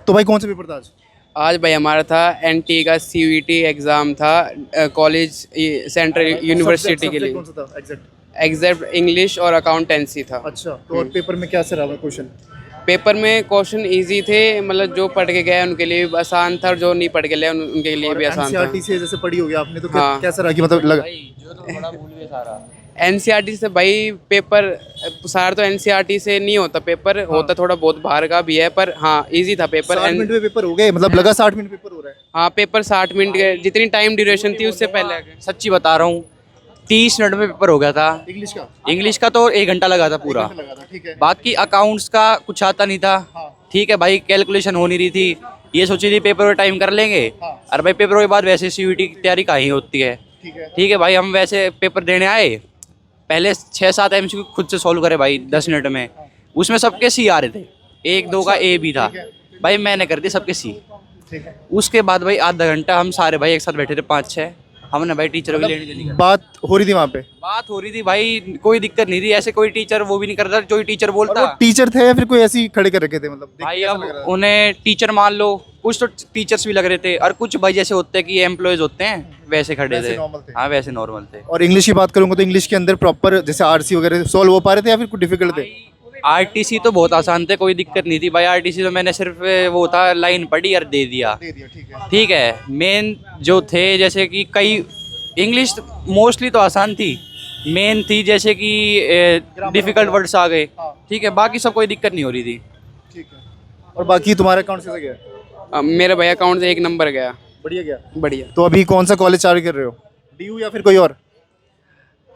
तो भाई कौन सा पेपर था आज? आज भाई हमारा था एनटी का सीयूईटी एग्ज़ाम था कॉलेज सेंट्रल यूनिवर्सिटी के लिए। कौन सा था एग्जैक्ट? एग्जैक्ट इंग्लिश और अकाउंटेंसी था। अच्छा, तो और पेपर में क्या से रहा क्वेश्चन? पेपर में क्वेश्चन इजी थे, मतलब जो पढ़ के गए उनके लिए भी आसान था और जो नहीं पढ़ के गए उनके लिए भी आसान था। एनसीईआरटी से जैसे पढ़ी होगी आपने तो हाँ। कैसा रहा कि मतलब लगा? एनसीईआरटी से भाई पेपर सारा तो एनसीईआरटी से नहीं होता, पेपर होता थोड़ा बहुत बाहर का भी है, पर हाँ इजी था पेपर। 60 मिनट में पेपर हो गए, मतलब लगा 60 मिनट पेपर हो रहा है। हाँ पेपर 60 मिनट के जितनी टाइम ड्यूरेशन थी उससे पहले आ गए। सच्ची बता रहा हूँ, 30 मिनट में पेपर हो गया था। इंग्लिश का इंग्लिश का तो 1 घंटा लगा था पूरा। लगा था, ठीक है। बाकी अकाउंट्स का कुछ आता नहीं था। ठीक है भाई, कैलकुलेशन हो नहीं रही थी। ये सोची थी पेपर में टाइम कर लेंगे। अरे भाई पेपर के बाद वैसे सीयूईटी की तैयारी कहीं होती है। ठीक है भाई, हम वैसे पेपर देने आए, पहले 6-7 एमसीक्यू खुद से सॉल्व करे भाई 10 मिनट में। उसमें सबके सी आ रहे थे, 1-2 का ए भी था। भाई मैंने कर दी सबके सी। उसके बाद भाई आधा घंटा हम सारे भाई एक साथ बैठे थे 5-6। हमने भाई टीचर की लेनी देनी कर बात हो रही थी वहाँ पे? बात हो रही थी भाई, कोई दिक्कत नहीं थी। ऐसे कोई टीचर वो भी नहीं करता जो टीचर बोलता। टीचर थे या फिर कोई ऐसी खड़े कर रखे थे, मतलब देख भाई कैसा अब लग रहा था? उन्हें टीचर मान लो, कुछ तो टीचर्स भी लग रहे थे और कुछ भाई जैसे होते हैं कि एम्प्लॉयज होते हैं वैसे खड़े वैसे थे। normal थे। हाँ वैसे नॉर्मल थे। और इंग्लिश की बात करूंगा तो इंग्लिश के अंदर प्रॉपर जैसे आरसी वगैरह सॉल्व हो पा रहे थे या फिर कुछ डिफिकल्ट थे? आरटीसी तो बहुत आसान थे, कोई दिक्कत नहीं थी भाई। आरटीसी तो मैंने सिर्फ वो था लाइन पढ़ी और दे दिया। ठीक है। ठीक है, मेन जो थे जैसे कि कई इंग्लिश मोस्टली तो आसान थी, मेन थी जैसे कि डिफिकल्ट वर्ड्स आ गए। ठीक है, बाकी सब कोई दिक्कत नहीं हो रही थी। ठीक है। और बाकी तुम्हारा अकाउंट कैसा गया? मेरा भाई अकाउंट से 1 नंबर गया। बढ़िया गया। बढ़िया। तो अभी कौन सा कॉलेज चालू कर रहे हो? डीयू या फिर कोई और?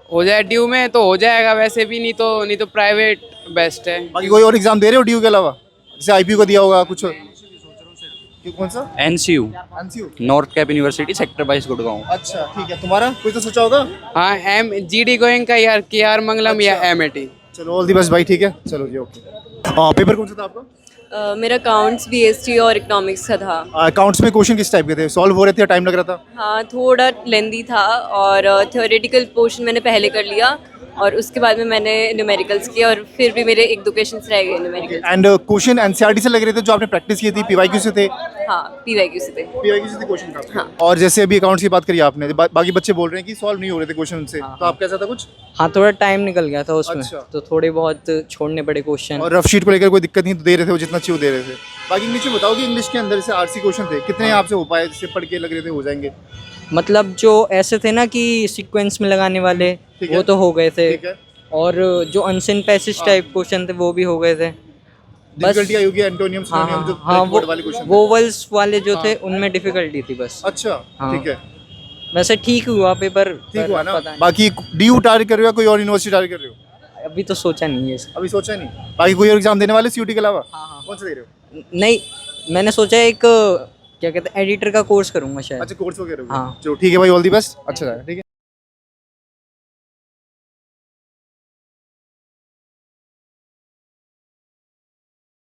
हो जाए ड्यू में तो हो जाएगा, वैसे भी नहीं तो प्राइवेट बेस्ट है। बाकी कोई और एग्जाम दे रहे हो डीयू के अलावा? जैसे आईपीयू का दिया होगा कुछ? कौन सा? NCU, NCU. North cap university, sector 22 Gurgaon. अच्छा ठीक है, तुम्हारा कोई तो सोचा होगा? हाँ एम जीडी गोइंग का यार केआर मंगलम या एमएटी। चलो ऑल दी बेस्ट भाई, ठीक है, चलो जी ओके। पेपर कौन सा था आपका? मेरा अकाउंट्स बीएसटी और इकोनॉमिक्स का था। अकाउंट्स में क्वेश्चन किस टाइप के थे? सॉल्व हो रहे थे या टाइम लग रहा था? हाँ थोड़ा लेंदी था और थ्योरेटिकल पोर्शन मैंने पहले कर लिया और उसके बाद में मैंने न्यूमेरिकल्स किया और फिर भी मेरे 1-2 क्वेश्चंस रह गए न्यूमेरिकल्स। एंड क्वेश्चन एनसीईआरटी से लग रहे थे जो आपने प्रैक्टिस की थी? पीवाईक्यू से थे? हाँ पीवाईक्यू से थे। पीवाईक्यू से थे क्वेश्चन का? हाँ। और जैसे अभी अकाउंट्स की बात करी आपने, बाकी बच्चे बोल रहे हैं कि सॉल्व नहीं हो रहे थे क्वेश्चन से, तो आप कैसा था कुछ? हाँ थोड़ा टाइम निकल गया था उसमें। अच्छा। तो थोड़े बहुत छोड़ने पड़े क्वेश्चन। और रफ शीट को लेकर कोई दिक्कत नहीं, तो दे रहे थे वो जितना चाहिए वो दे रहे थे। बाकी इंग्लिश में बताओ कि इंग्लिश के अंदर से आरसी क्वेश्चन थे, कितने आपसे हो पाए जिससे पढ़ के लग रहे थे हो जाएंगे? मतलब जो ऐसे थे ना कि सीक्वेंस में लगाने वाले, ठीक है। वो तो हो गए थे। ठीक है। और जो अनसेन पैसेज टाइप क्वेश्चन थे वो भी हो गए थे। डिफिकल्टी आई होगी एंटोनियम हाँ सिनोनिम जो हाँ वर्ड वाले क्वेश्चन। वोवल्स वाले जो थे उनमें डिफिकल्टी थी बस। अच्छा हाँ। ठीक है, वैसे ठीक हुआ पेपर। ठीक हुआ ना? पता नहीं। बाकी डीयू टारगेट कर रहे हो या कोई और यूनिवर्सिटी टारगेट कर रहे हो? अभी तो सोचा नहीं है इसका। अभी सोचा नहीं। बाकी कोई और एग्जाम देने वाले सीयूटी के अलावा? कौन सा दे रहे हो? नहीं, मैंने सोचा एक क्या कहते हैं एडिटर का कोर्स करूंगा शायद। अच्छा कोर्स वगैरह? हाँ। चलो ठीक है भाई, ऑल दी बेस्ट, अच्छा रहेगा, ठीक है।